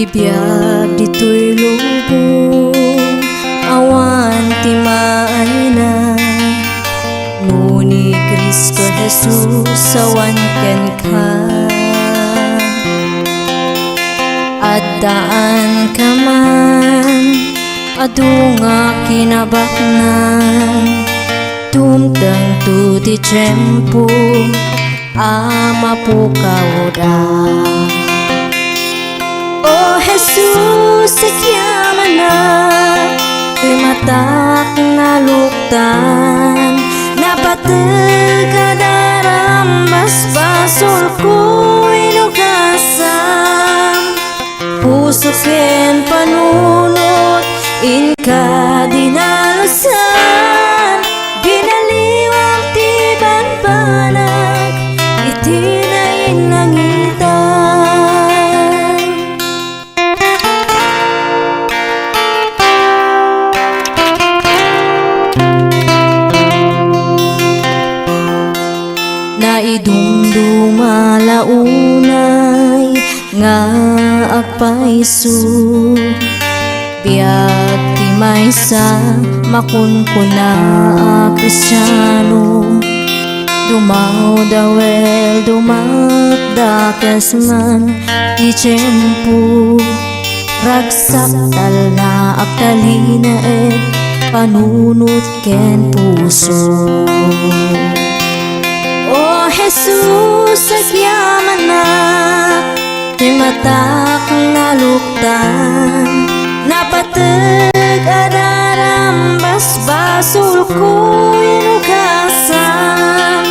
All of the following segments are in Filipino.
Bibiyag dito'y lubong, awan timaan na. Nuni Kristo Jesus awan ken ka. Addaan ka man, adu nga kinabaknan. Tumtang tu ti tiyempo, ama po kauda. Oh Jesus, sakyaman na, matak na luktan. Napatag kadaram, basbasol ko inukasam. Puso ken panunot, inka dinalusan. Ginaliwang tiban panag, itinain langitan. Naidumduma launay nga agpaisu. Biag ti maysa makunkuna a Kristyano. Dumaw dawel dumakdakas man ti tiyempo. Ragsak tal na agtalina panunot ken puso. Oh Jesus, sagyaman na, ti matak na luktan. Napatag adaram, basbasul ko inukasam.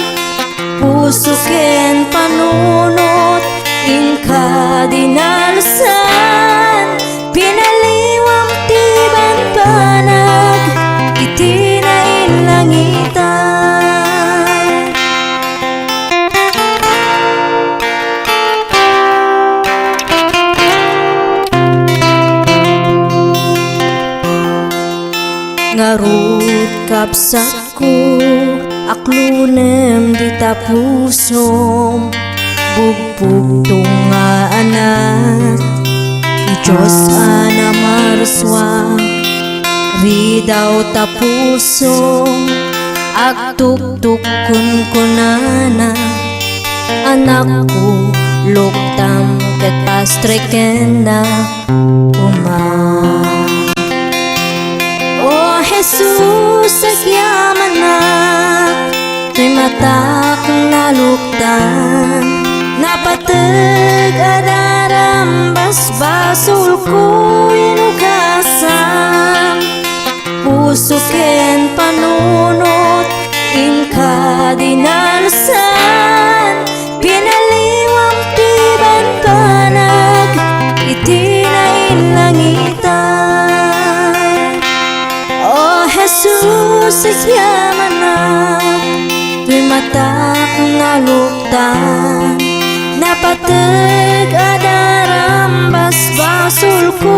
Puso ken panunot, inka dinalusan. Pinaliwang tiban panag, itinain langitan. Ngarut kapsak ko, aklunem di tapusom. Bugbog tunga anak, di Diyos ana maraswa. Ridaw tapusom, agtuktukun ko nana. Anak ko, luktam ket pastreken na umay. Oh Jesus, sagyaman na, ti matak na luktan. Napatag adaram, basbasul ko inukasam. Puso ken panunot, inka dinalusan. Pinaliwang tiban panag, itinain langitan. Oh Jesus, sagyaman na, ti matak na luktan. Napatag adaram, basbasul ko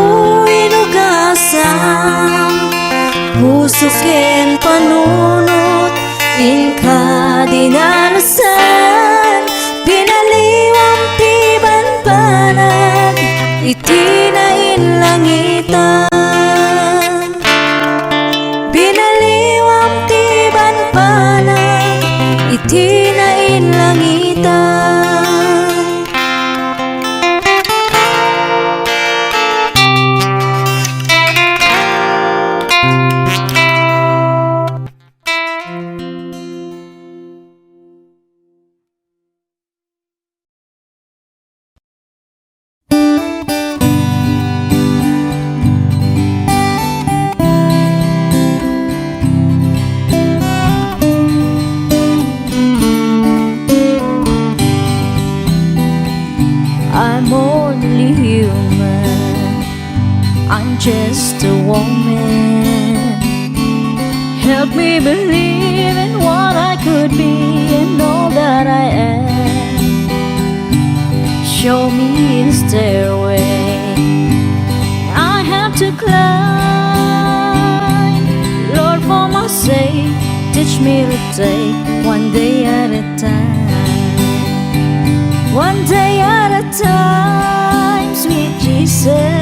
inukasam. Puso ken panunot, inka dinalusan. Pinaliwang tiban panag, itinain langitan. Pinaliwang tiban panag, itinain langitan. I'm only human, I'm just a woman. Help me believe in what I could be and all that I am. Show me the stairway I have to climb. Lord, for my sake, teach me to take one day at a time. One day at a time, sweet Jesus.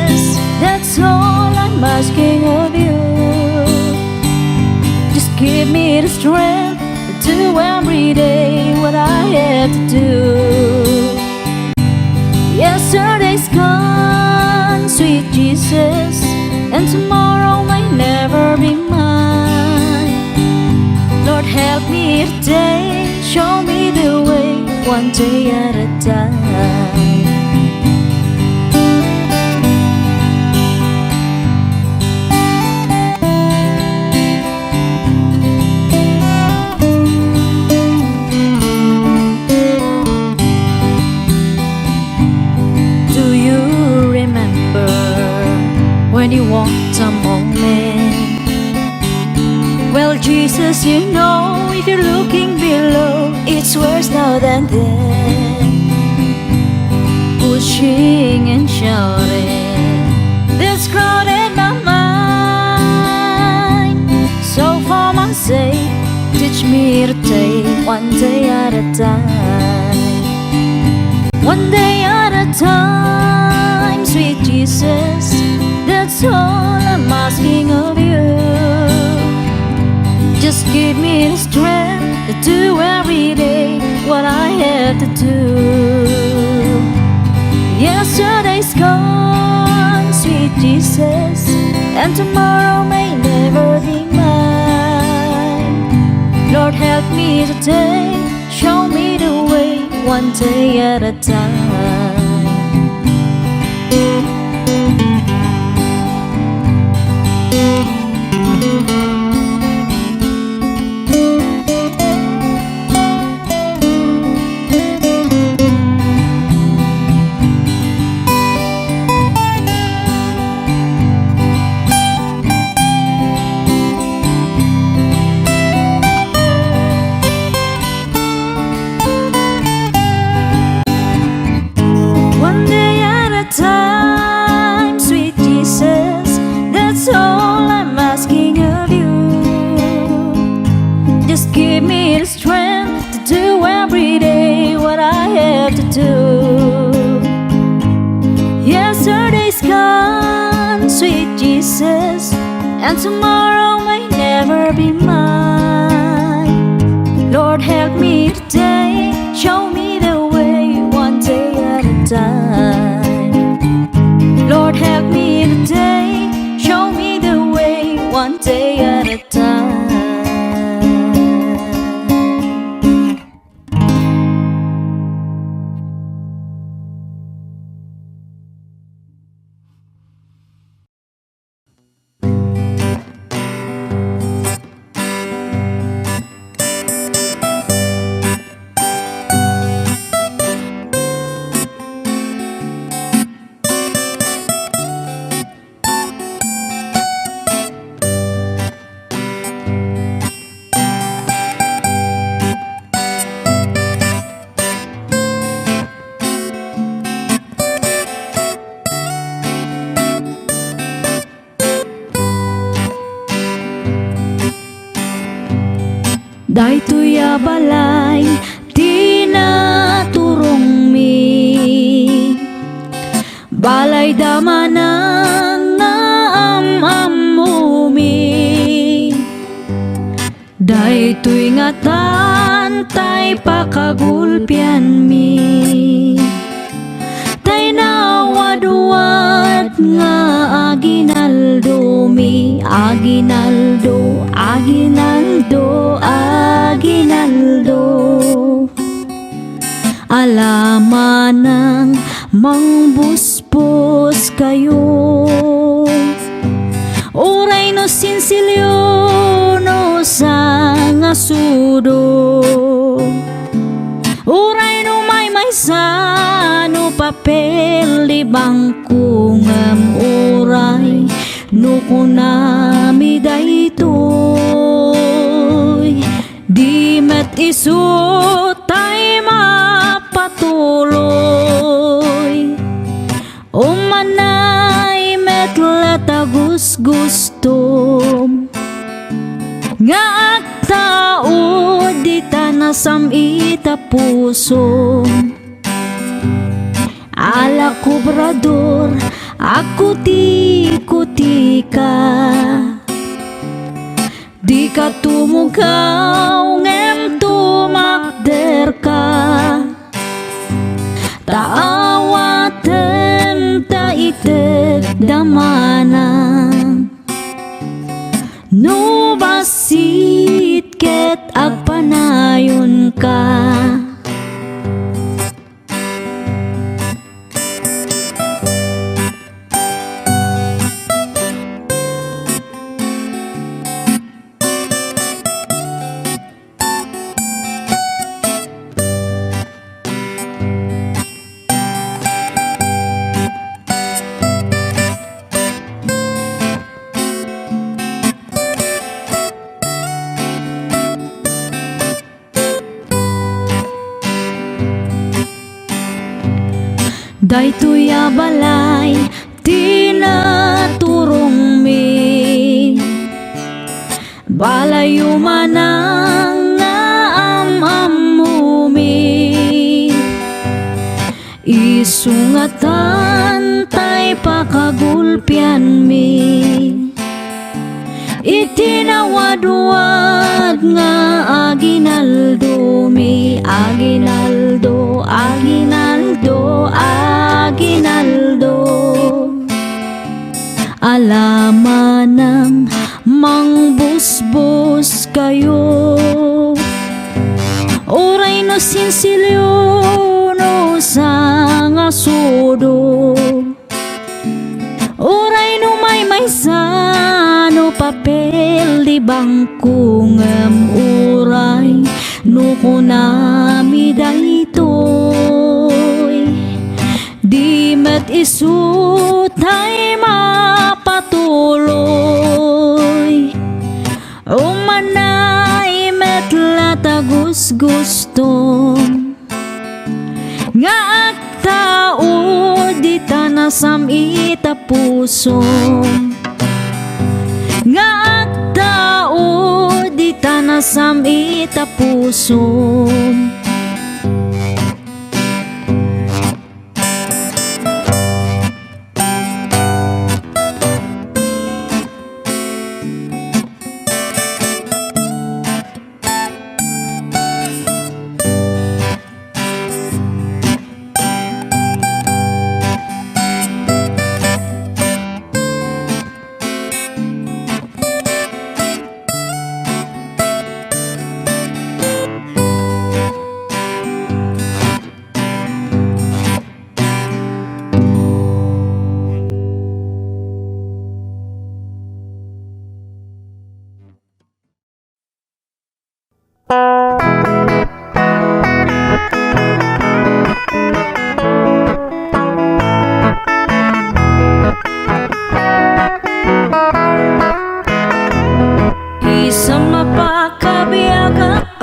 give me the strength to do every day what I have to do. Yesterday's gone, sweet Jesus, and tomorrow may never be mine. Lord, help me today, show me the way, one day at a time. When you walked among men, well, Jesus, you know, if you're looking below, it's worse now than then. Pushing and shouting, that's crowded my mind. So for my sake, teach me to take one day at a time. One day at a time, sweet Jesus, that's all I'm asking of you. Just give me the strength to do every day what I have to do. Yesterday's gone, sweet Jesus, and tomorrow may never be mine. Lord, help me today, show me the way, one day at a time. One day at a time, sweet Jesus, that's all I'm asking of you. Just give me the strength to do every day what I have to do. Yesterday's gone, sweet Jesus, and tomorrow may never be mine. Lord, help me today, show me the way, one day at a time. Lord, help me today, show me the way, one day at a time. Daytoy balay tinaturong mi, balay damanang naamamumi. Daytoy ngatan tay pakagulpian mi, tay nawadwad nga aginaldo mi, aginaldo, aginaldo, aginaldo. Alaman ng mangbuspos kayo, uray no sinsilyo no sa nga sudo, uray no may sa no papel di bangko ngam uray no kunami daytoy di met isu tay mapatuloy umanay met latagus gustom nga agtao di tanasam ita puso. Ala kubrador aku ti ka, Di ka tumugaw ngem tumakder ka, taawatan ta ited damanan. No basit ket agpanayon ka. Daytoy a balay tinaturong mi, balayo manang nga amamumi. Isungatan tay pakagulpian mi, itinawadwad nga aginaldo mi. Aginaldo, aginaldo, aginaldo. Alaman ng mangbusbus kayo, oray no sinsilyo no sa nga sudo, oray no may sano papel di bangko ngem uray no kunami daytoy. Di met isu tay mapatuloy, umanay met latagus gusto nga agtao di tanasam ita puso, nga agtao di tanasam ita puso.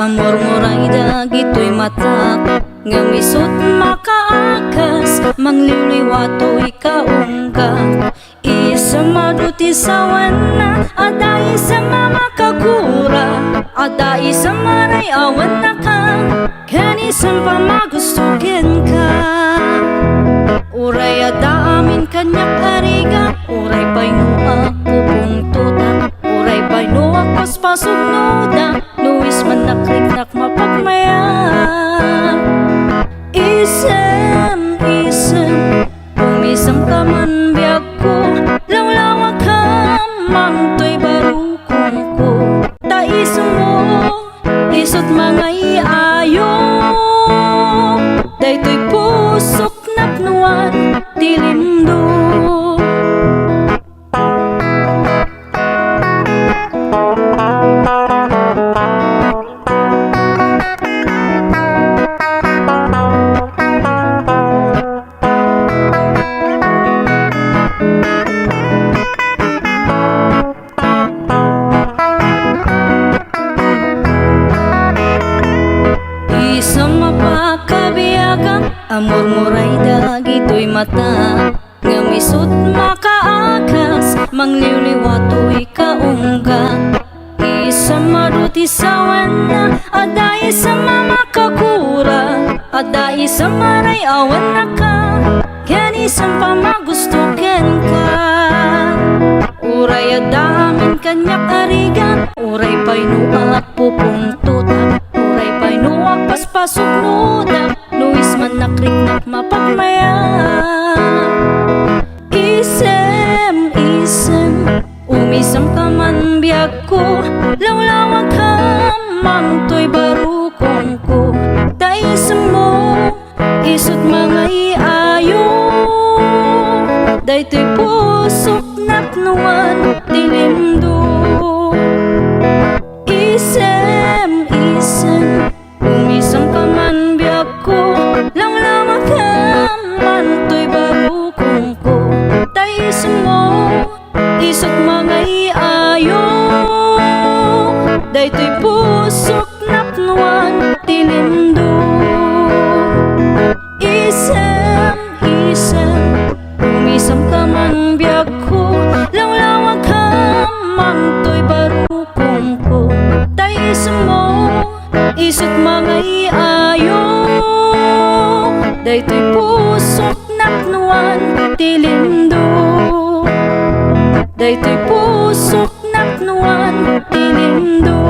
Amor moray dagito'y mata nga misut makaakas, mangliliwato'y kaungka. Isa maduti sawan na aday sa mamakagura, aday sa maray awan na ka, kanisan pa magustukin ka. Uray ada amin kanyak ariga, uray pa'y nuak pupong tuta, uray pa'y nuak paspasog nuda, nuwis man nakriknak mapagmaya. Isem, umisam ka man biyag ko, lawlawa ka mang to'y barukong ko. Taisam mo, isot mga iayo, day to'y pusok napnuan tilindo. Amor moray dagito'y mata nga misut makaakas, mangliliwato'y kaungga. Isa maduti sawan na aday sa mamakakura, aday sa maray awan na ka, kanisan pa magustukin ka. Uray adamin kanyak arigan, uray Uray pa'y nuak pupungtutak, uray pa'y nuak paspasok nudak, nuis man nakriknak mapagmaya. Isem, umisam ka man biyag ko, lawlawag ka mang to'y barukong ko. Daisem mo, isot mga iayo, day to'y pusok napnuan dilimdo. Isem, umisam ka man biyag ko, lawlawag ka man to'y barukong ko. Daisem mo, isot mga iayo, day to'y pusok napnuan dilimdo. Isem, umisam ka man biyag ko, lawlawag ka man to'y barukong ko. Daisem mo, isot mga iayo, day to'y pusok napnuan dilimdo. Day to'y pusok napnuan dilimdo.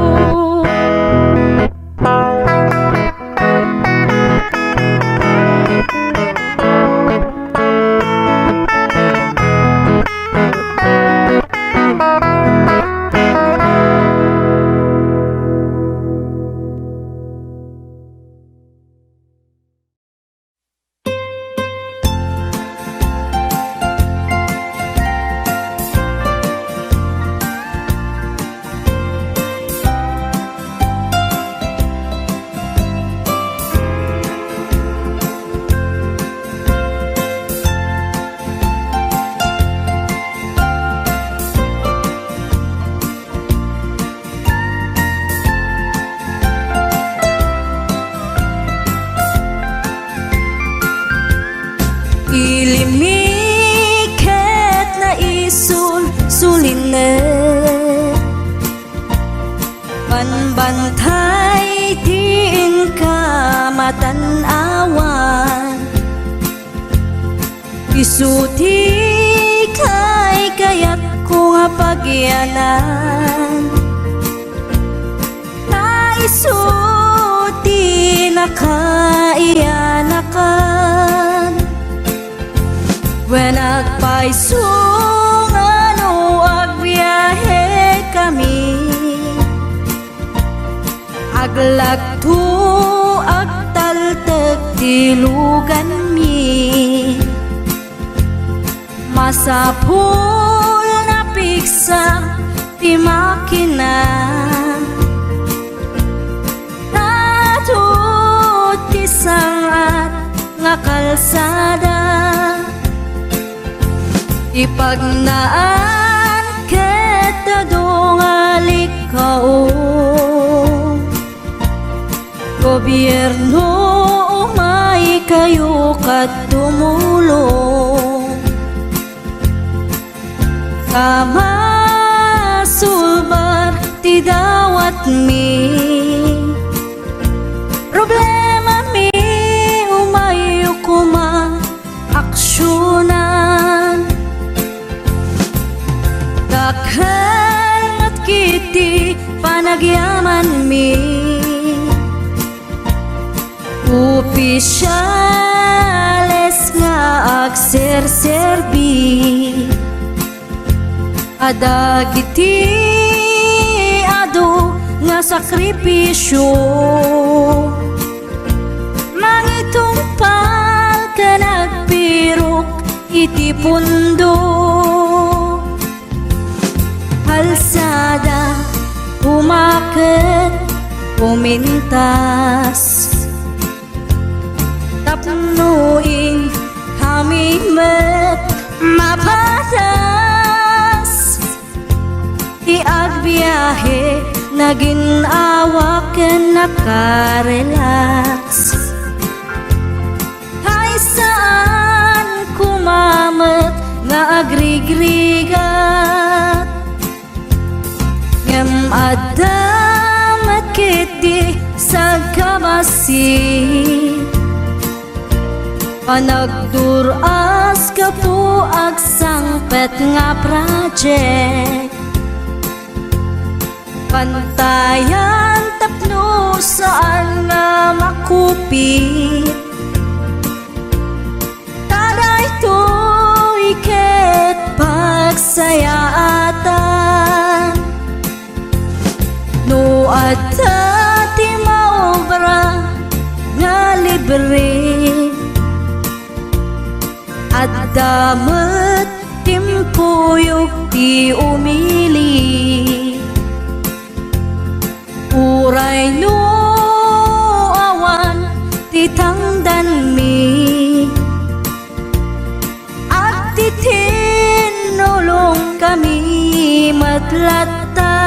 Ilimiket na sulinet, panbantay diin ka matanawan. Isuti kay kayat ko nga pagyanan, naisuti na kaiyanakan. When agpaisungan o agbiyahe kami, aglagto agtaltag tilugan mi, masapul na piksa ti makina, natut ti sangat nga kalsada. Ipagnaan kita dongalik kao, gobyerno umay kayo kat tumulong. Sama sulbar ti dawat mi, problema mi umay kuma aksyonan. Dakhan at kiti panagyaman mi, opisyales nga agserserbi, adagiti ado nga sakripisyo, mangitumpal ka nagpirok iti pundo. Kalsada, umakit, pumintas, tapnuing hamimet mapatas. Iagbiyahe, naging awaken nakarelax. Hay saan kumamet na agrigrigat, ngem adamat kiti sa kabasi, panagduras ka po agsangpet nga project. Pantayan tapno saan nga makupit, taday to'y ket pagsayaatan. No adta ti maobra nga libre, at damet timpuyog ti umili. Uray no awan ti tangdan mi, at ti tinulong kami matlatta.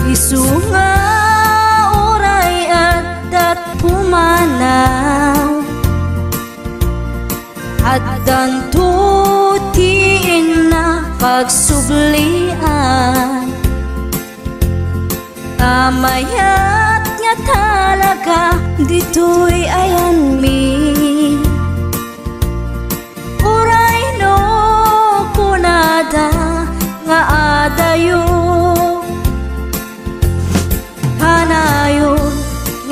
Isu nga uray at pumanaw, at danto ti na pagsublian. Tamayat nga talaga dito'y ayan mi, uray no kunada nga adayo. Hanayon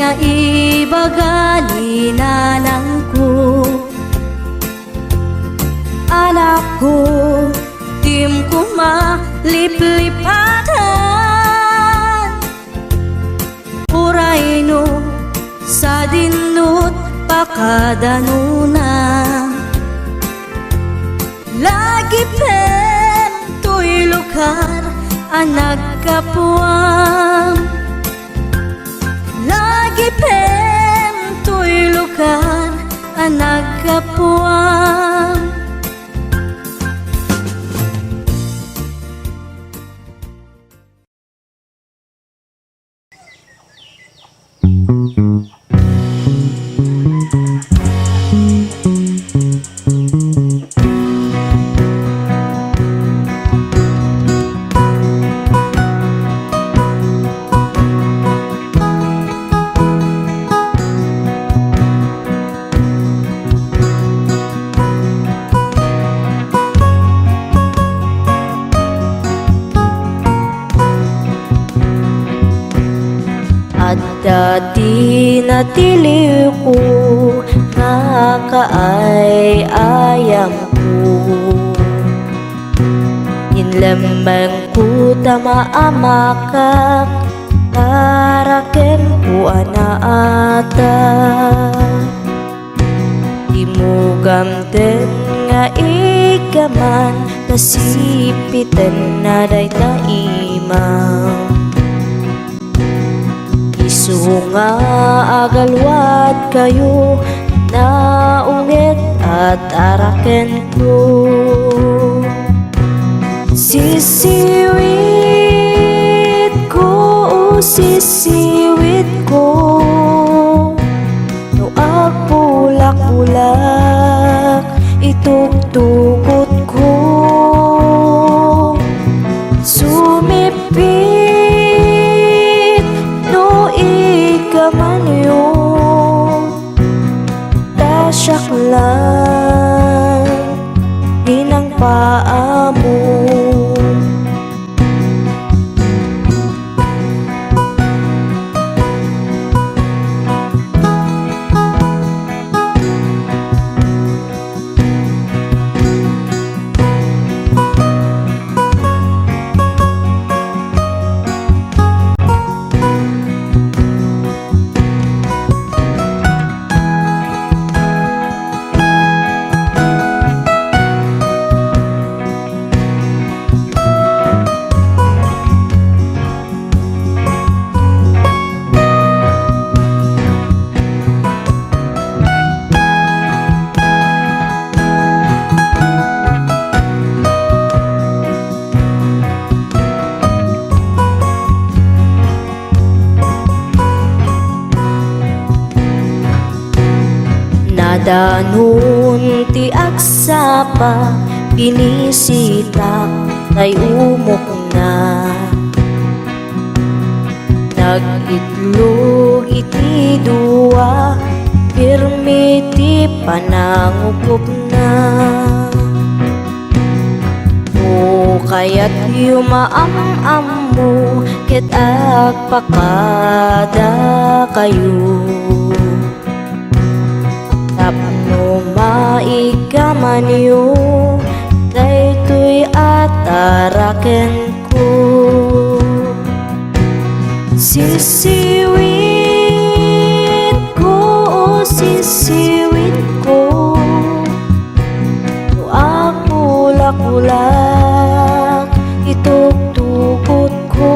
nga ibagani nanang ko, anak ko tim ko maliplipatan. Uray no sa dinut pakadanuna, lagi pen to'y lugar ang nagkapuam. Lagi pen to'y lugar ang nagkapuam. Dati natiliw ko nga kaay-ayam ko, inlamang ko tamaamakak karaken ko anaata. Imugamten nga ikaman nasipitan na day taimang. Isu nga agalwat kayo na ungit at araken ko. Sisiwit ko, sisiwit ko, no agpulak-bulak itugtugot ko. Sumipit no ikaman yun, tasyak lang inang paa mo. Danon ti agsapa pinisitak tay umok na, nag-itlog iti dua pirmi ti panangukup na. O kaya't yumaam-am mo ket agpakada kayo tapno maigaman yu daytoy ataraken ko sisiwit ko sisiwit ko kulak-kulak itugtugot ko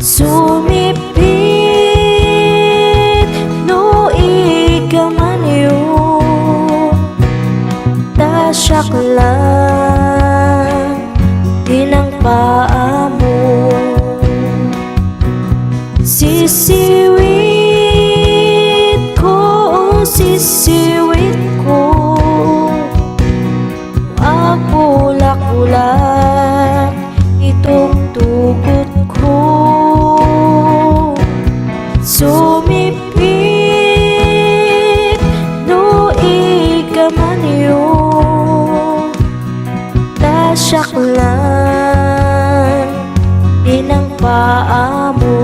sumipit no igaman yu tasyak lang dinang paa mo sisiwit ko sisiwit ko kulak-kulak itugtugot ko sumipit no igaman yu tasyak lang dinang paa mo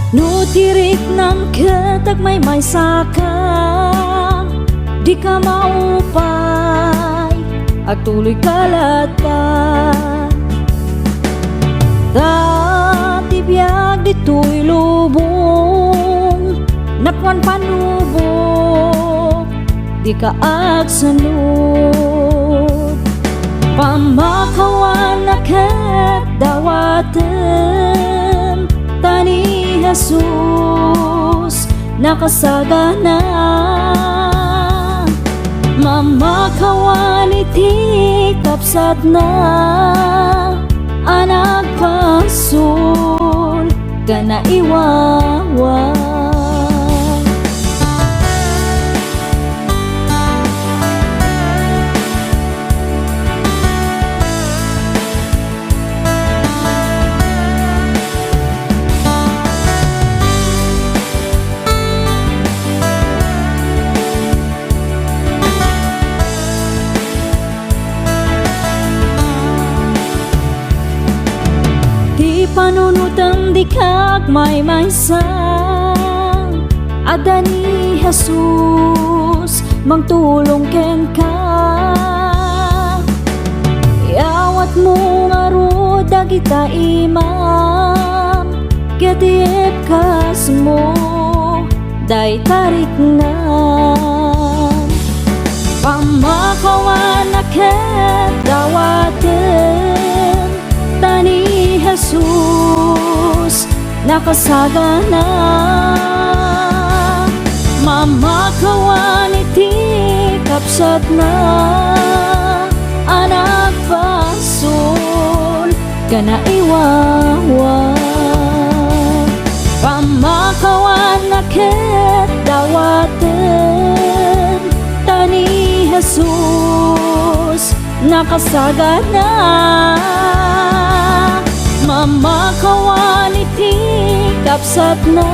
No tirik ng ketag may saka di ka maupay at tuloy kalatan tatibiyag dito'y lubong napwan panubok di ka agsanod pamakawan na ket dawaten tani Jesus nakasagana mamakawan iti kapsat na anak pasul kana iwawa panunutan di kag may sang ada ni Jesus mangtulong ken ka iawat mo nga ro dagita imam ketiep kas mo day tarik na pamakawan na ket dawaten tani Jesus nakasagana mamakawan iti kapsat na anak pasul kana iwawa pamakawan na ket dawaten tani Jesus nakasagana mamakawan iti kapsat na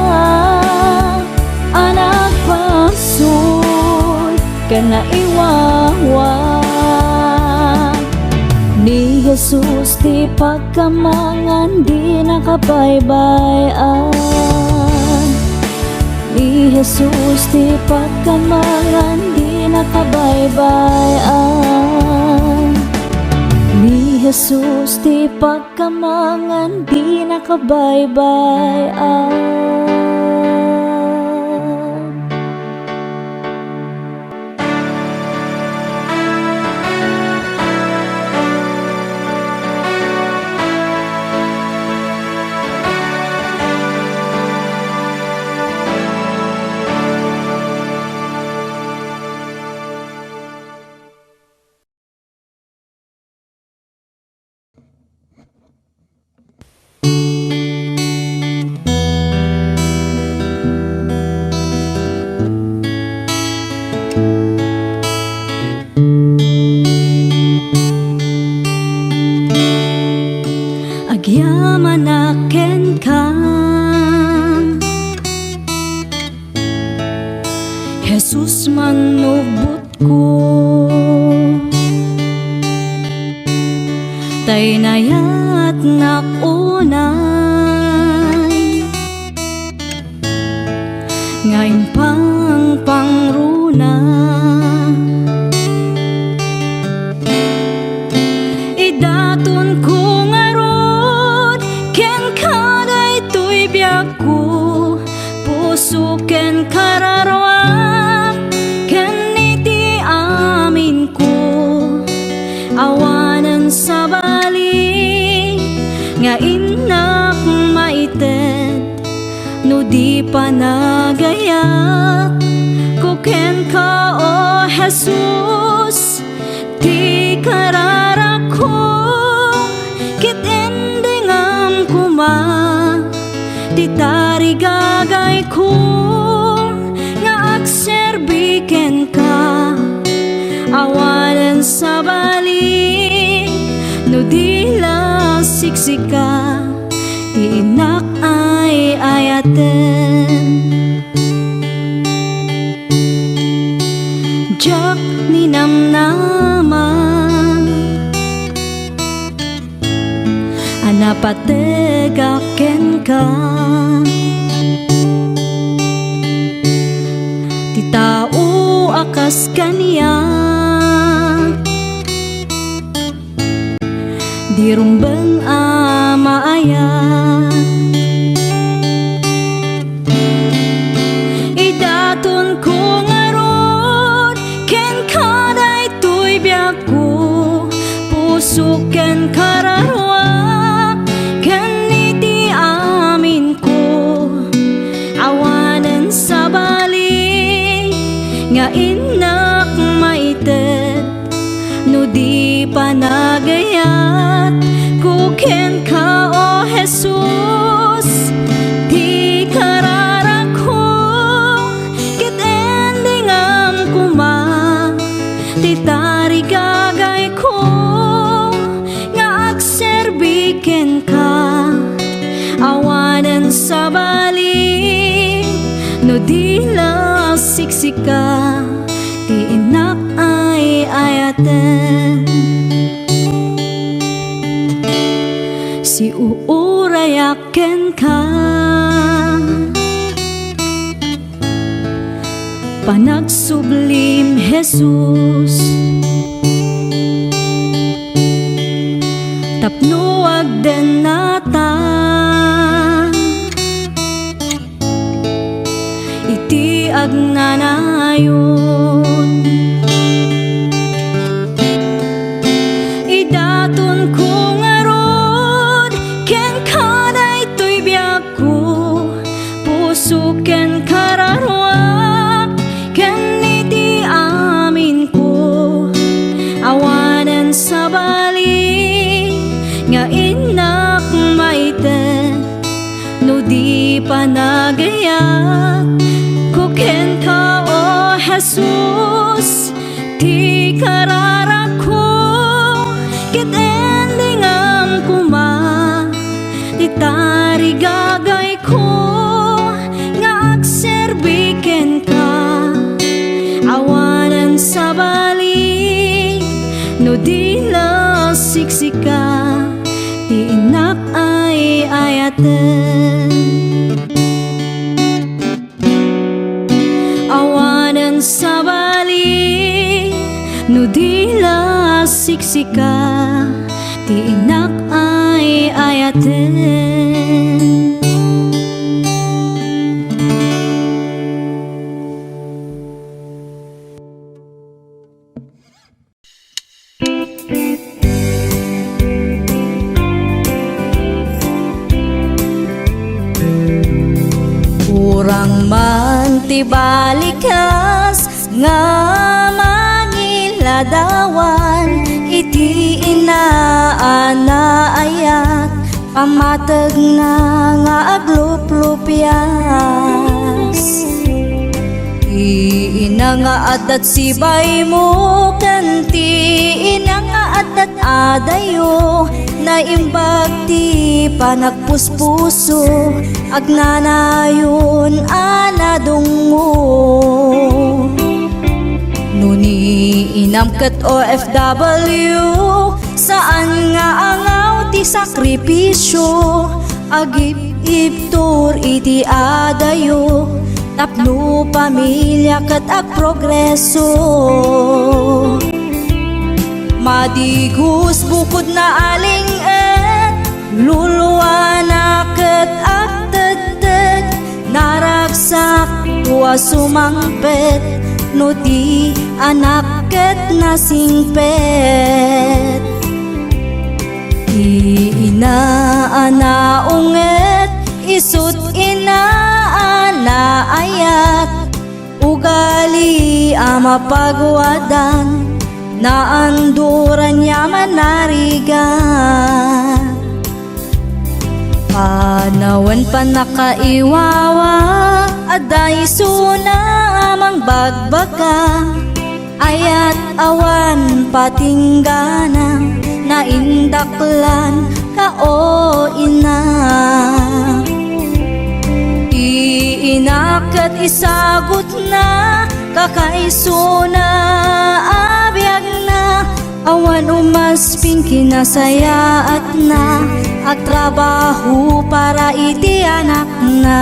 anak pasul kana iwawa ni Jesus ti pagkamangan di nakabaybayan ni Jesus ti pagkamangan di nakabaybayan ni Jesus ti pagkamangan di nakabaybayan ko. Tay nayat nakunay ngayon pang pangruna. Idaton ko ngarod ken kaday tuy biag ko, puso ken kararwak ken iti amin ko. Awanan sa bali nga inak maited, no di pa nagayat ko ken ka o Jesus. Ti kararak ko kit endingam kuma, ti tarigagay ko nga agserbiken ka. Awalan sa bali no di la siksika, ti inak ay ayaten. Jak ni namnama anapategaken ka, ti tao akas kaniya di rumbeng amaayat. Idaton ko ngarod ken kaday tuy biag ko, puso ken kararwak ken iti amin ko. Awanan sa bali nga inak maited, no di pa nagayat ko ken ka o Jesus. Di kararak ko kit endingam kuma, ti tarigagay ko nga agserbiken ka. Awanan sa bali no di la siksika, ti inak ay ayaten. Si uurayaken ka panagsublim Jesus, tapno agden nata iti agnanayon. Idaton ko ngarod ken kaday tuy biag ko, puso ken kararwak ken iti amin ko. Awanan sa bali nga inak maited, no di pa nagayat ko ken ka o Jesus. Ti kararak ko kit endingam kuma, ti tarigagay ko nga agserbiken ka. Awanan sa bali no di la siksika, ti inak ay ayaten. Awanan sa bali no di la siksika, ti inak ay ayaten. Urang man ti balikas nga mangiladawan, iti inaanaayat pamatag na nga agluplupyas. Ina nga adat sibay mo kanti, ina nga adat adayo na imbag ti panagpuspuso agnanayon anadungo. Nuni Inamkat OFW, saan nga angaw ti sakripisyo, agip-iptur iti adayo, tapno pamilya kat ag progreso. Madigus bukod na aling luluwa na kat ag tagtag, naragsak wa sumangpet, no di anak ket nasingpet. Inaanaunget isut inaanaayat, ugali ama pagwadan, naanduran niya manarigan. Panawan pa nakaiwawa, aday suna amang bagbaka, ayat awan patinggana, naindaklan ka o ina. Iinakat isagot na, kakaisuna abiyag na, awan umasping kinasayaat na, at trabaho para iti anak na.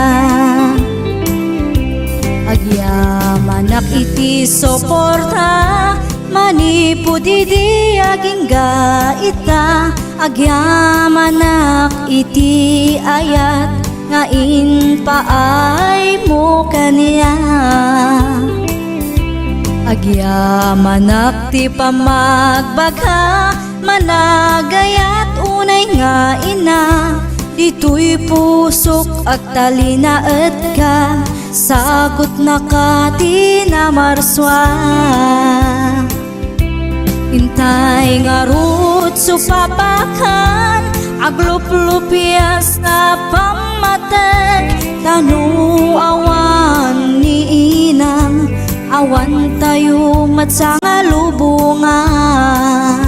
Agyamanak iti soporta, manipod iti aging gaita, agyamanak iti ayat, ngain paay mo kaniya. Agyamanak ti pamagbagha, managayat unay nga ina, dito'y pusok at talinaet ka, sagot na ka ti namarswa. Intay nga rut supapakan, aglup-lupias na pamatag, tanu awan ni inang, awan tayo matsanga lubungan.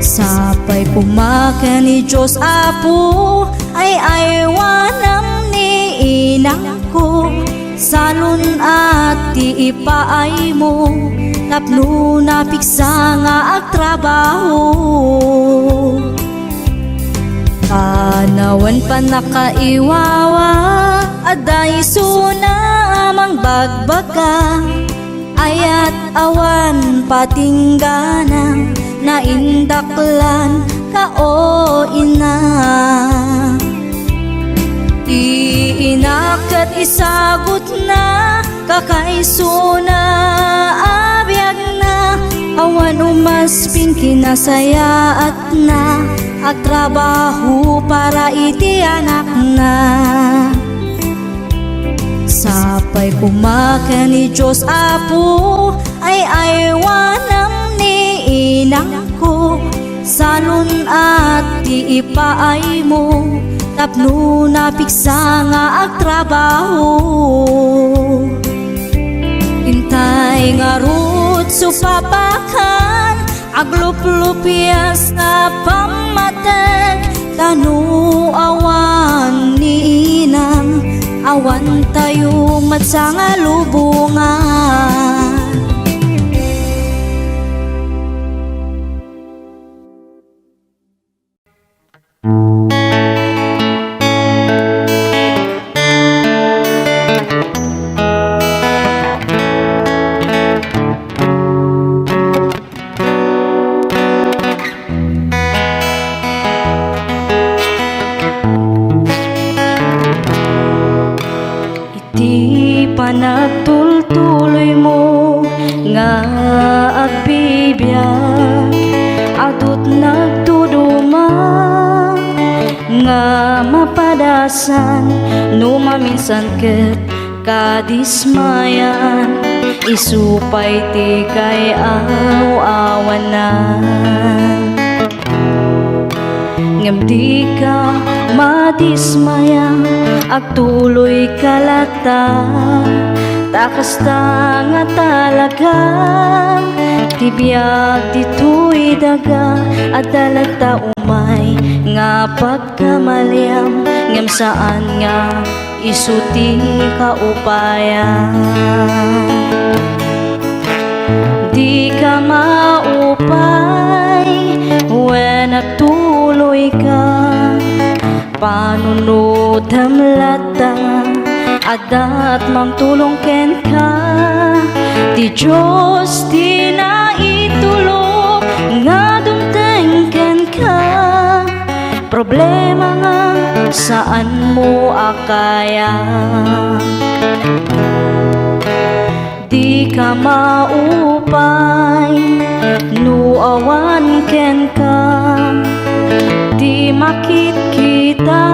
Sapay pumakan ni Diyos Apo, ay aywanam ni inang ko, salun at ti ipaay mo, tapno napiksa nga ag trabaho. Panawan pa nakaiwawa, aday suna amang bagbaka, ayat awan patinggana, naindaklan ka o ina. Iinakat isagot na, kakaisuna abiyag na, awan umasping kinasayaat na, at trabaho para iti anak na. Sapay pumakan ni Diyos Apo, ay aywanam ni inang ko, salun at ti ipaay mo, tapno napiksa nga ag trabaho. Intay nga rut supapakan, aglup-lupias na pamatag, tanu awan ni inang, awan tayo matsanga lubungan. Panagtultuloy mo nga agbibiyag, adut nagtuduma nga mapadasan, no maminsan ket kadismayan, isupay ti kay awanan. Ngem di ka madismaya, agtuloy kalata, takasta nga talaga, tibiyag dito'y daga, at dalagta umay nga pagkamaliam, ngem saan nga isuti kaupayan. ka maupay when nagtuloy ka panunod hamlata adat magtulong ken ka ti Diyos di na itulo nga dumteng ken ka problema nga saan mo akaya di ka maupay nuawan ken ka di makit kita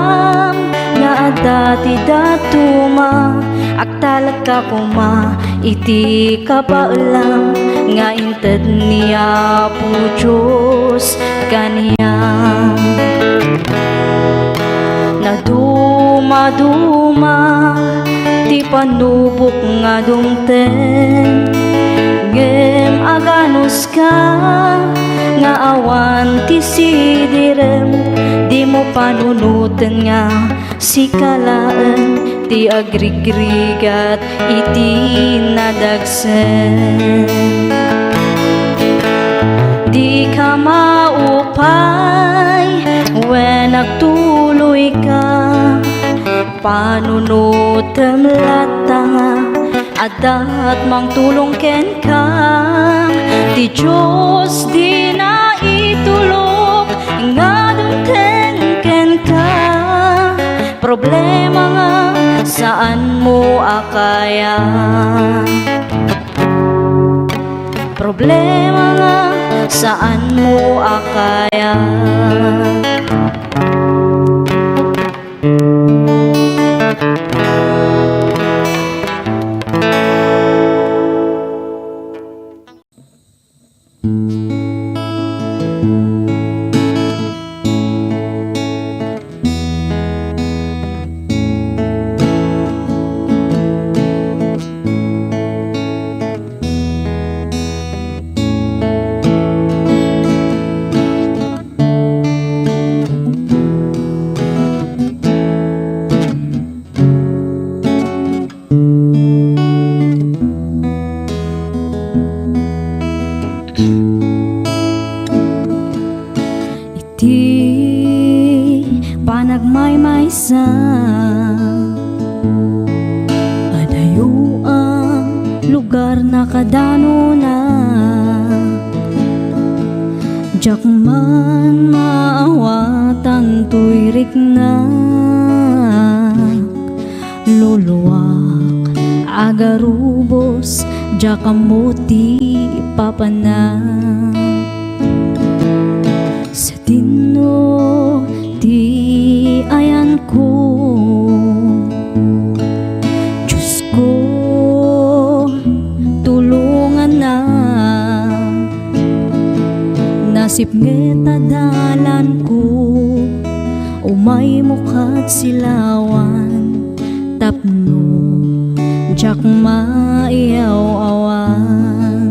nga dati datuma agtalag ka kuma iti kapaulang nga inted niya po Diyos kaniyang na duma-duma ti panubok nga dumten ngem aganos ka nga awan ti sidirem di mo panunutan nga si kalaan ti agrigrigat iti nadagsen di ka maupay when nagtuloy ka panunod temlata adat mangtulong ken ka ti Diyos di na itulo nga dumten ken ka problema nga saan mo akaya problema nga saan mo akaya panagmaymaysa adayo ang lugar na kadano na jak man maawatan tuyrik na luluwak agarubos jak amuti papanang sa tino di ayan ko Diyos ko tulungan na nasip ngeta dalan ko umay mukat silawan tapno jak maiyaw-awan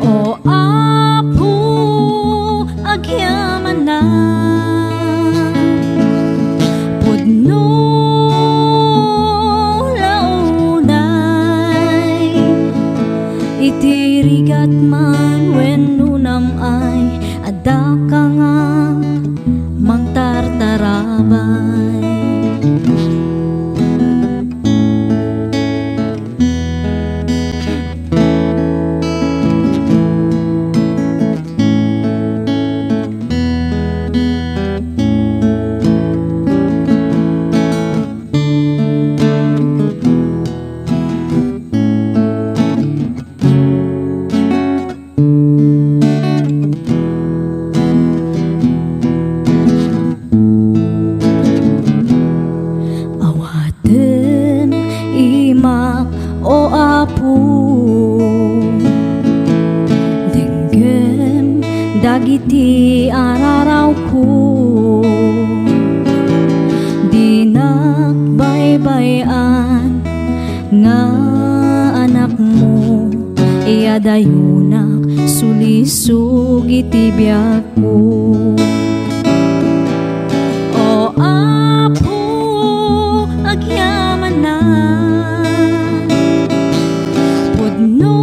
o apo agyaman na pudno launay itirigat man wenno namay adda ka nga mangtartarabay o apo denggem dagiti araraw ko dinakbaybayan nga anak mo iadayunak sulisog iti biyak ko o apo agyaman na pudno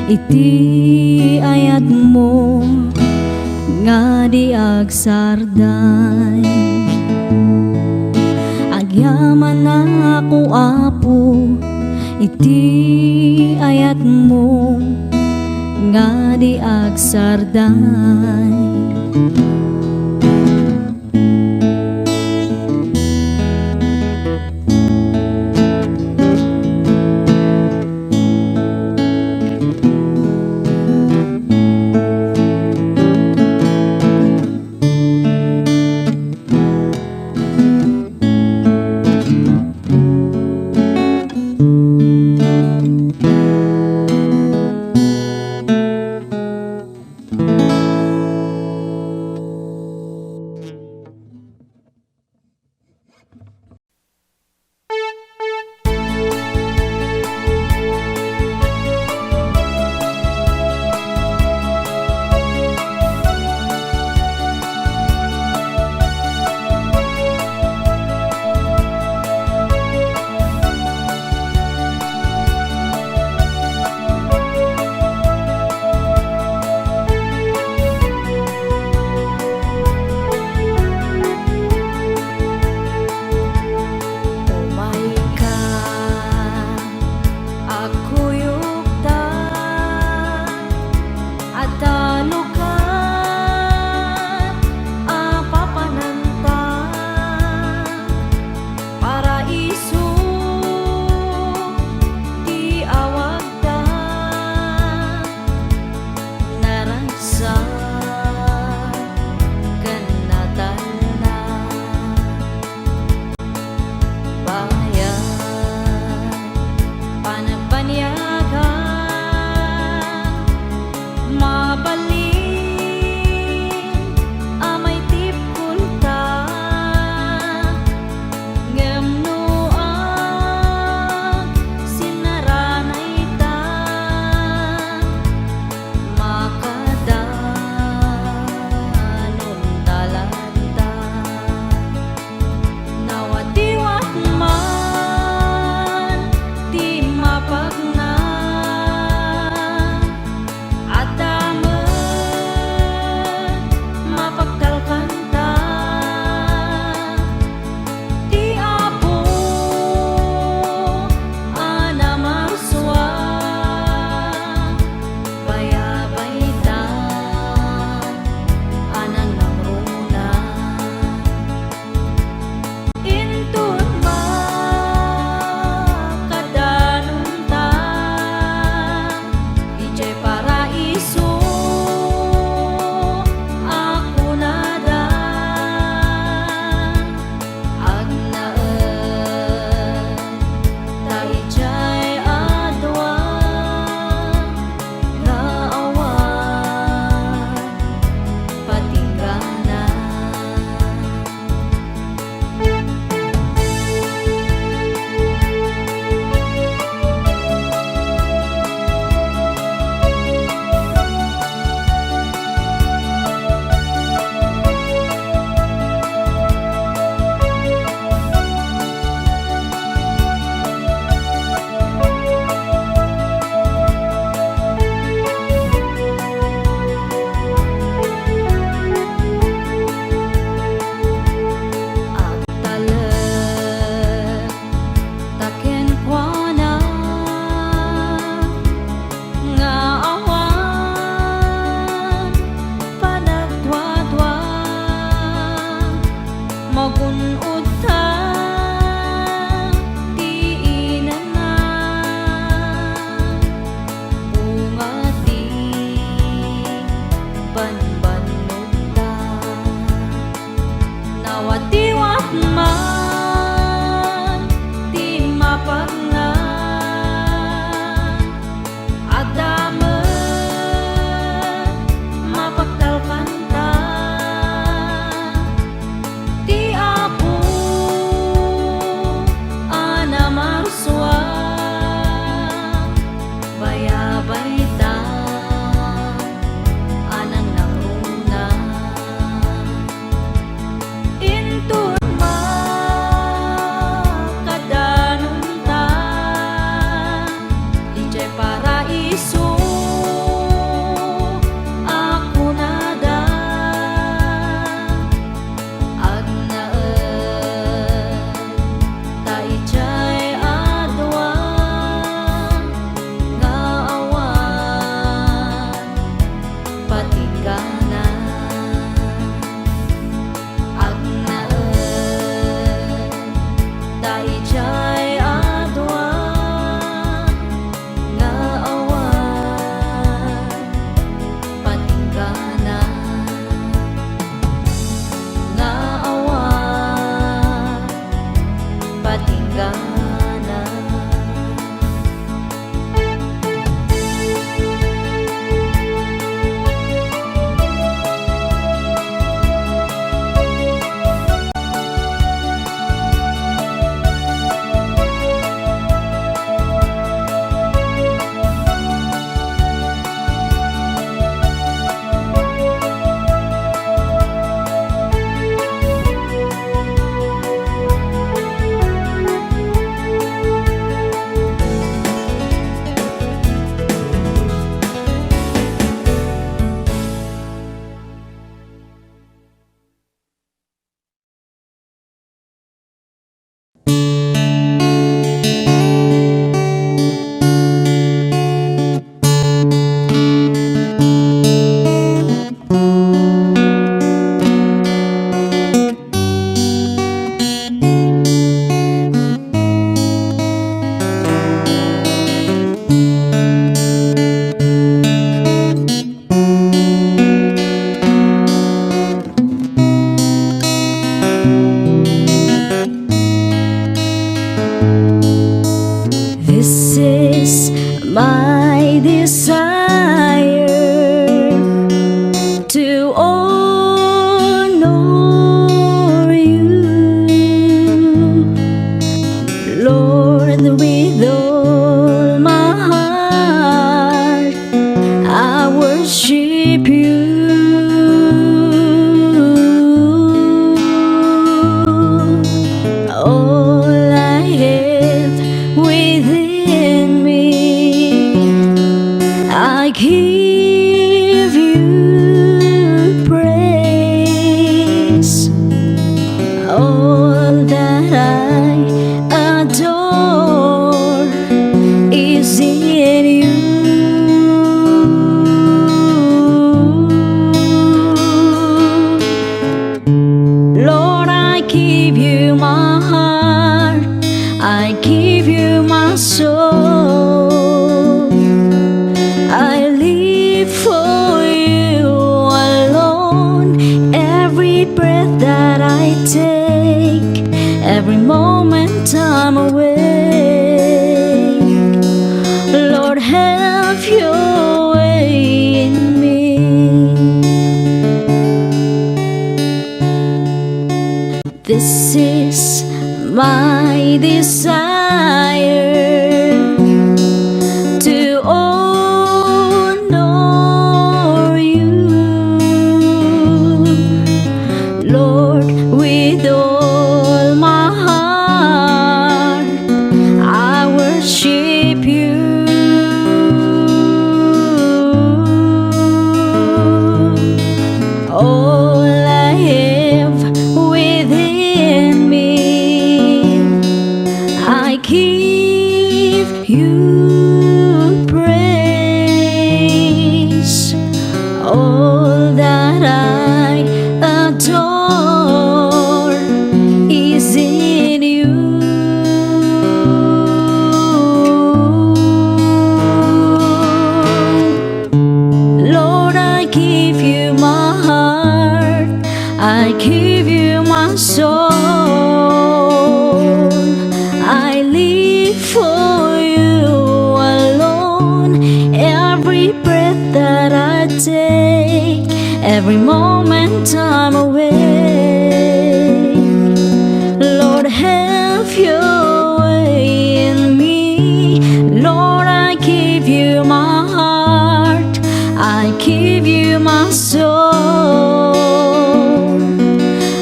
iti ayat mo nga di agsarday. Agyaman na ako apo, iti ayat mo nga di agsarday. worship you. All I have within me, I give you praise. All that I adore is in you. Lord, I give you my heart, I give you my soul. I live for you alone. Every breath that I take, every moment I'm awake, Lord, have your way in me. This is my desire, to honor you, Lord, with all my heart I worship you. All I have within me, I give you praise. All that I adore is in you. Lord, I give you my heart, I give you my soul. I live for you alone. Every breath that I take, every moment I'm awake, Lord, have your way in me. Lord, I give you my heart, I give you my soul.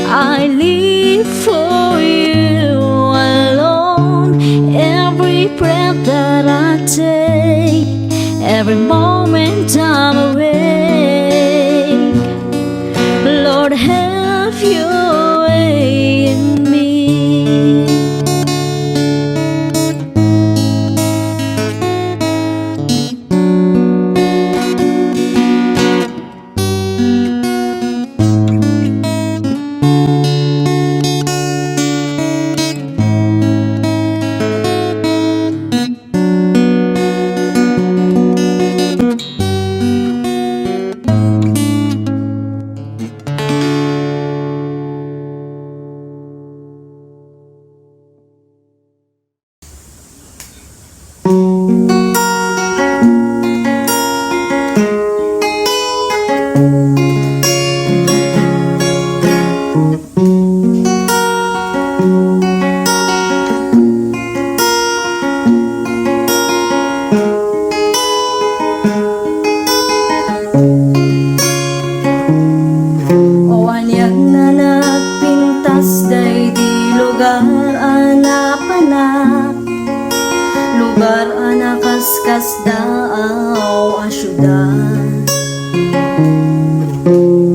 I live for you alone. Every breath that I take, every moment I'm awake, Lord, have your way in me. O anyag na nagpintas day di lugar anapanak, lugar anakaskas daaw asyudad.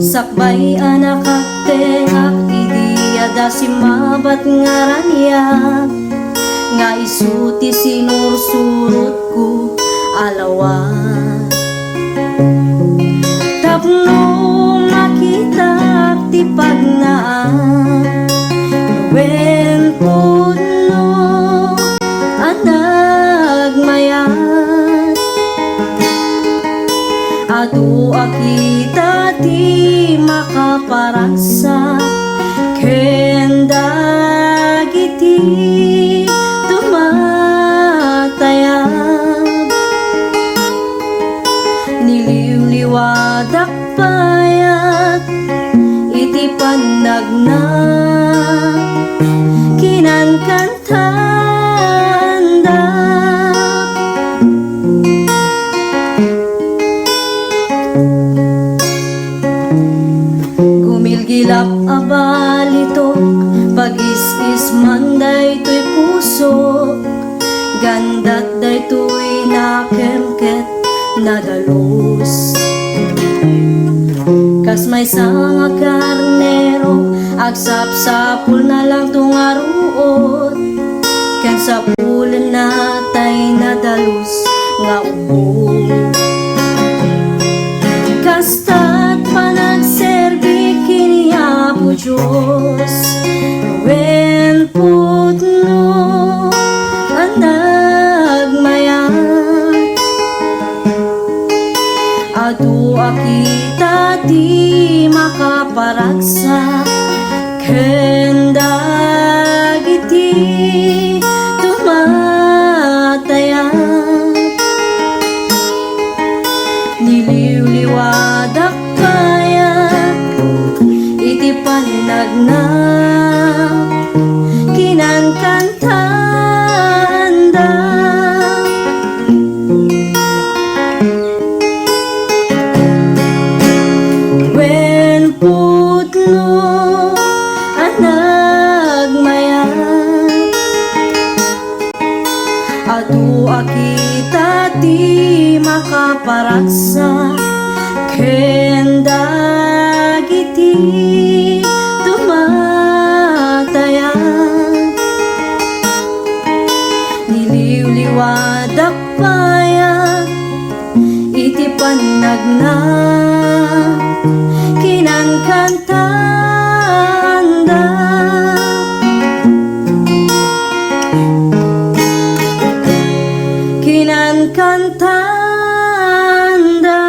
Sakbay anakatengak idiyada si mabat ngaraniyak, nga isuti sinursurot ko alawat. Tapno makita ti pagnaan, luwen puno anagmayat. Adu akita ti makaparasa, kendag iti tumatayag. Niliwliwadak payat iti panagna, kinankantanda. Ilap abalitok, pag-is-is man daytoy puso, gandat daytoy nakemket nadalus. Kas may nga karnero, agsap-sapul na lang tungaruot, ken sapulan natay nadalus nga ubo. Kasta't panagserbi kini Apo Diyos, wen putno ang nagmayat. Adu akita di makaparagsa, ken dagiti tumatayat. Niliwliwadak kaya iti panagna, kinankantanda. Wen putno ang nagmayat, adu akita di makaparagsa, ken dagiti tumatayat. Niliwliwadak payat iti panagna, kinankantanda. Kinankantanda.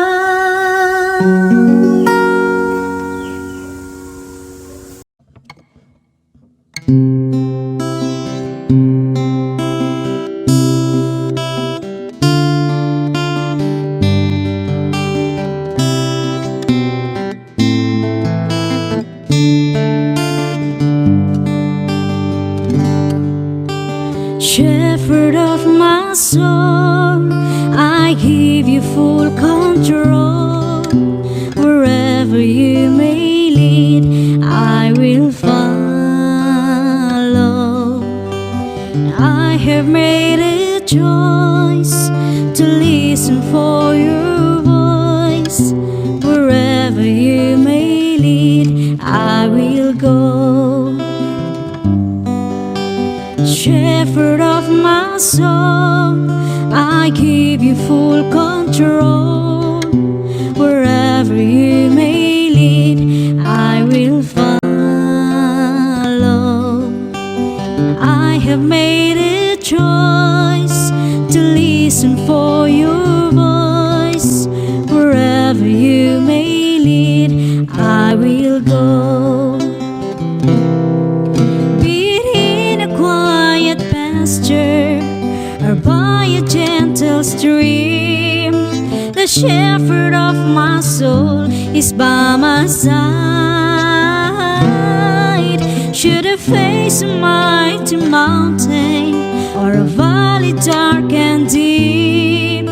Shepherd of my soul, I give you full control. Wherever you may lead, I will follow. I have made a choice to listen for your voice. Wherever you may lead, I will go. Shepherd of my soul, I give you full control. Wherever you may lead, I will follow. I have made a choice to listen for your voice. Wherever you may lead, I will go. Or by a gentle stream, the shepherd of my soul is by my side. Should I face a mighty mountain or a valley dark and deep,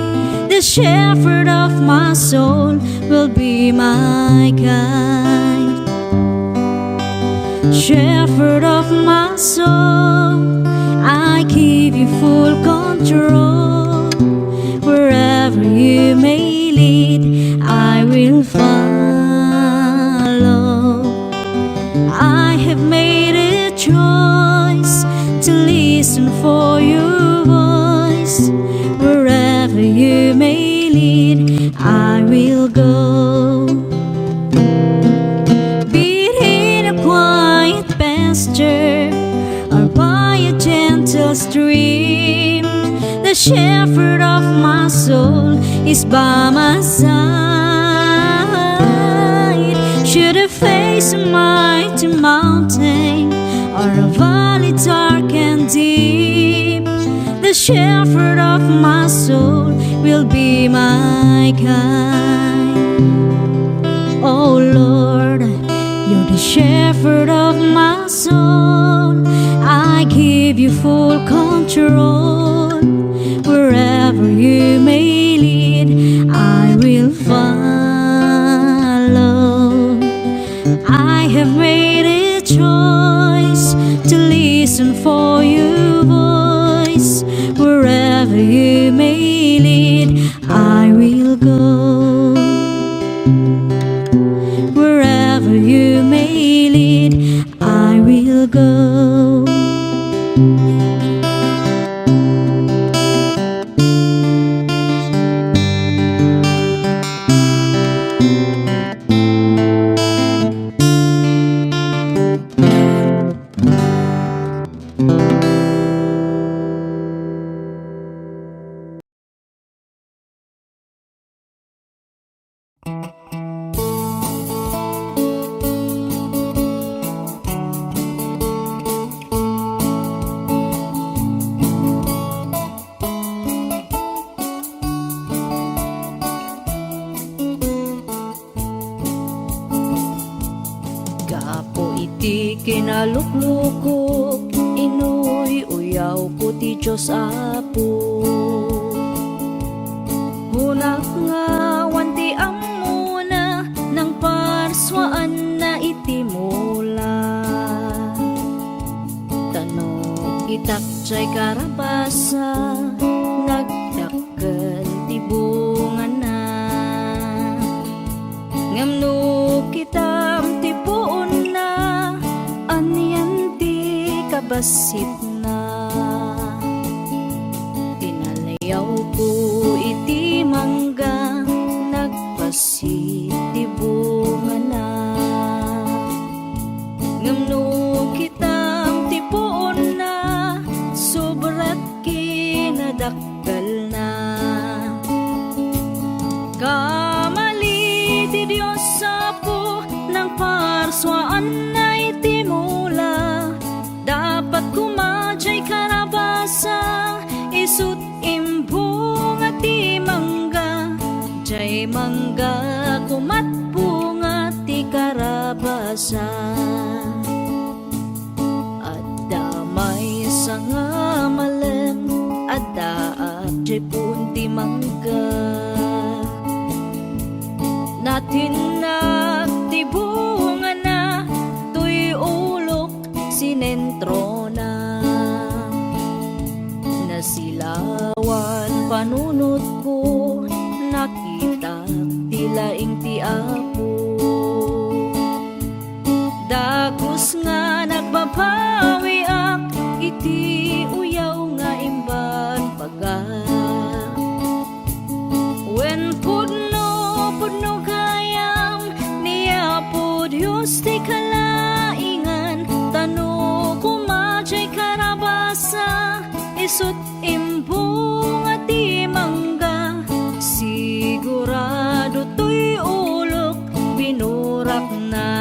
the shepherd of my soul will be my guide. Shepherd of my soul, I give you full control. Wherever you may lead, I will follow. I have made a choice to listen for your voice. Wherever you may lead, I will go. Be it in a quiet pasture or by a gentle stream, the shepherd of my soul is by my side. Should I face a mighty mountain or a valley dark and deep, the shepherd of my soul will be my guide. Oh Lord, you're the shepherd of my soul. I give you full control. Wherever you may lead, I will follow. I have listen for your voice. Wherever you may lead, I will go. Wherever you may lead, I will go. Gapo iti kinaluklukok, inuy uyaw ko ti Diyos Apo. Hunak nga wanti amuna ng parswaan na iti mula. Tanog itak jay karabasa, nagdakkel ti bunga na. Ngamno kitam ti puon na, anyan ti kabasit na. Tinalayaw ko iti mangga, nagpasit ti bunga na. Ngamno kitam ti puon na, sobrat kinadakkel na. Kamali ti Diyos Apo ng parswaan na iti mula. Dapat kumadyay karabasa, isut imbong at ti mangga. Jay mangga kumatbunga ti karabasa. At damay sa nga malem, at daak jay punti mangga. Natin nagtibungan na, tuy ulok sinentro na. Nasilawan panunot ko, nakita tilaing ti Apo. Dagos nga nagbabawi ak, iti uyaw nga imban paga. When pudno kayam, niya po Diyos ti kalaingan. Tano kumadyay karabasa, isut imbong at ti mangga. Sigurado to'y ulok, binurak na.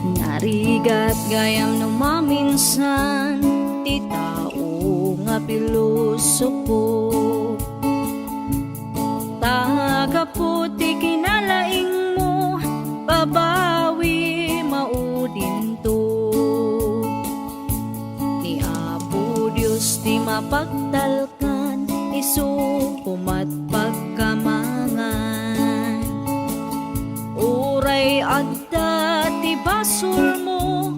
Narigat gayam no maminsan, ti tao nga pilosopo. Taga po ti kinalaing mo, babawi maudin to. Ni Apo Diyos ti mapagtalkan, isu kumat pagkamangan. Uray adda ti basol mo,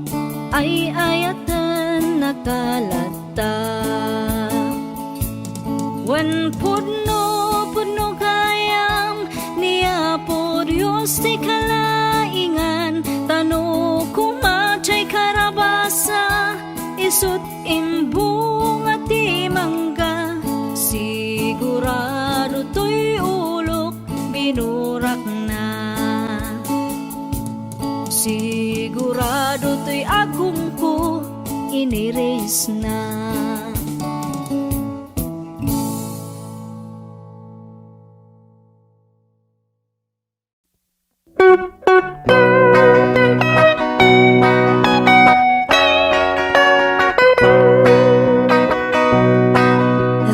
ay ayatan nakalata. When pudno kayam, niya po Diyos ti kalaingan. Tano kumadyay karabasa, isut imbong at ti mangga. Sigurado to'y ulok, binurak na. Sigurado to'y agum ko, iniris na.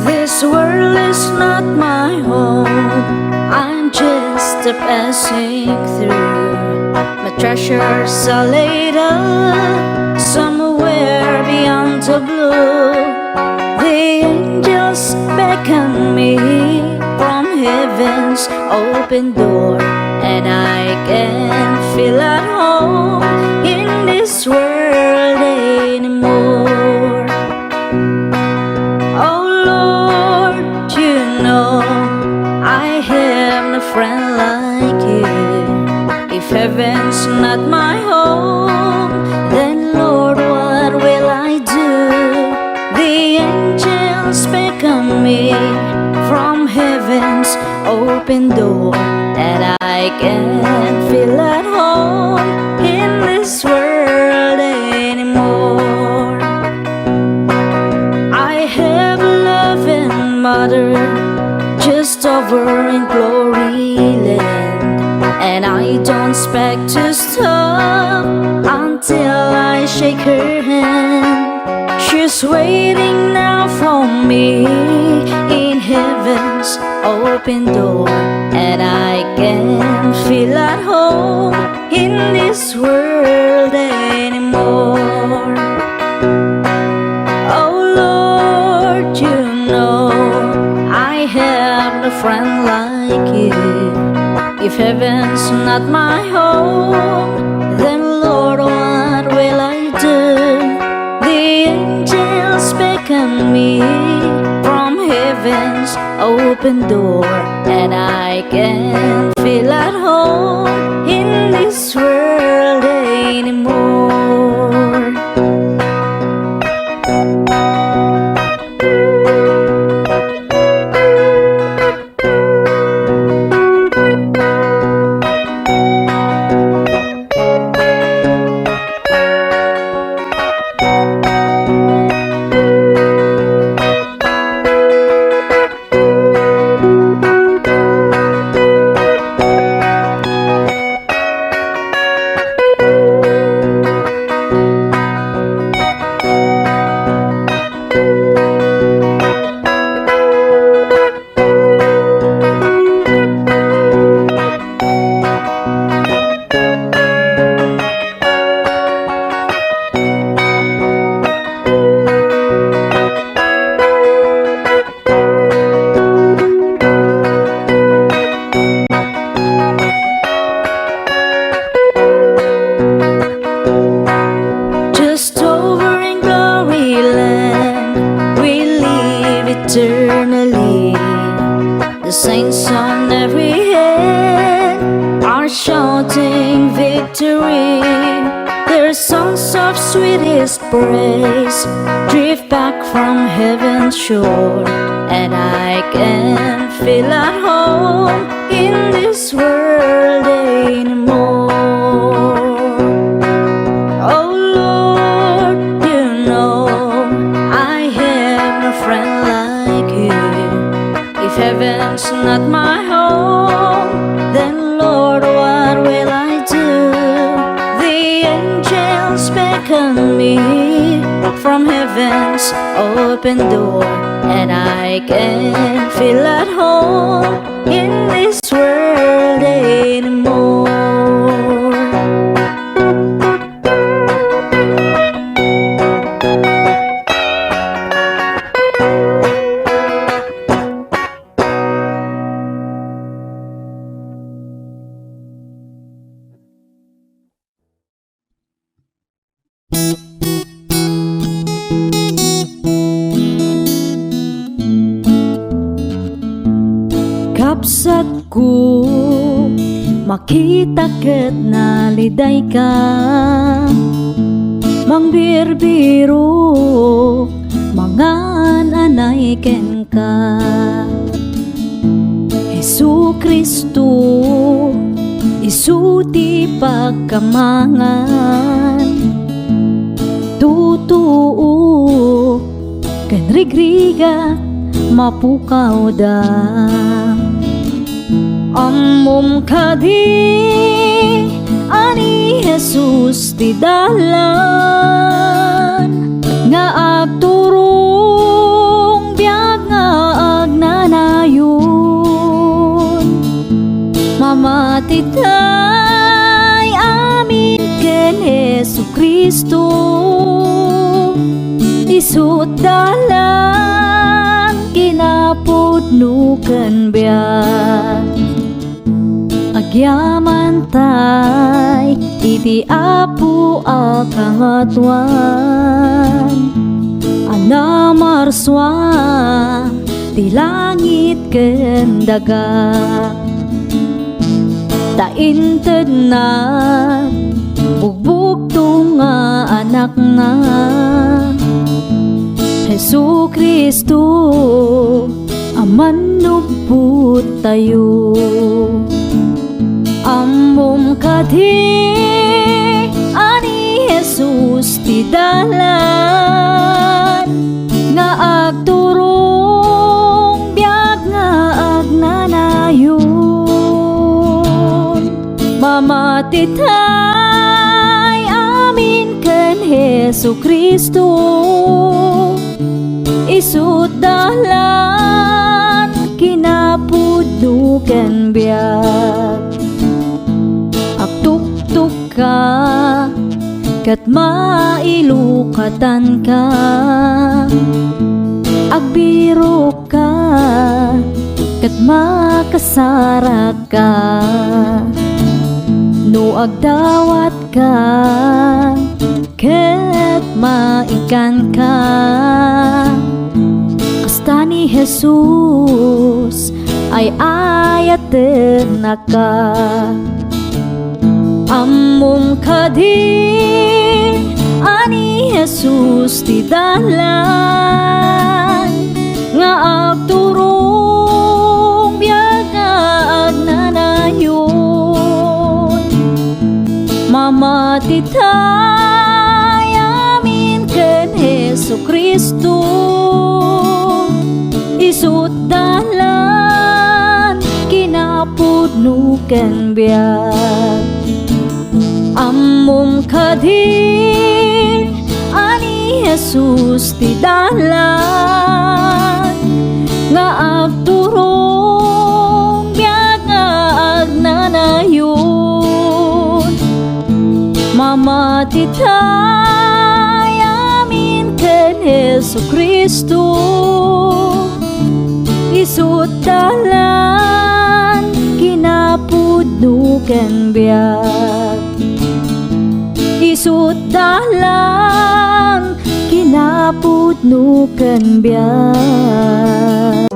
This world is not my home. are passing through. My treasures are laid up somewhere beyond the blue. The angels beckon me from heaven's open door, and I can feel at home in this world anymore. Oh Lord, you know I have no friend like you. If heaven's not my home, then Lord, what will I do? The angels beckon me from heaven's open door, and I can't feel at home in this world anymore. I have a loving mother just over in glory land, and I don't expect to stop until I shake her hand. She's waiting now for me in heaven's open door, and I can feel at home in this world anymore. Oh Lord, you know I have no friend like you. If heaven's not my home, then Lord, what will I do? The angels beckon me from heaven's open door, and I can feel at home in this world anymore. Eternally, the saints on every hand are shouting victory. Their songs of sweetest praise drift back from heaven's shore, and I can feel at home in this world anymore. Oh Lord, you know I have no friend like you. If heaven's not my home, then Lord, what will I do? The angels beckon me from heaven's open door, and I can feel at home in this world anymore. Kapsat ko makita ket naliday ka, mangbirbiro mangan anay ken ka. Hesu Kristo isuti pagkamangan, tutuo ken rigriga mapukaw da. Ammom kadi ani Jesus ti dalan, nga agturong biag nga agnanayon. Mama isut dalan kinapudnuken biak agyaman tay iti apu akangatuan ana marswa ti langit ken daga tainted na bugbugtong nga anak na Hesu Kristo aman nubut tayo ammom kadi ani Jesus ti dalan nga agturong biag nga agnanayon mamatitay amin ken Hesu Kristo isut dalan kinapudnuken biag agtuktuk ka ket mailukatan ka agbiro ka ket makasarak ka no agdawat ka ket maikan ka kasta ni Jesus ay ayaten naka ammom kadi ani Jesus ti dalan nga agturong biag nga agnanayon mamatitay amin ken Hesu Kristo isut dalan kinapudnuken biag ammom kadi ani Jesus ti dalan nga agturong biag nga agnanayon mamatitay amin ken Hesu Kristo isut dalan kinapudnuken biag isut dalan kinapudnuken biag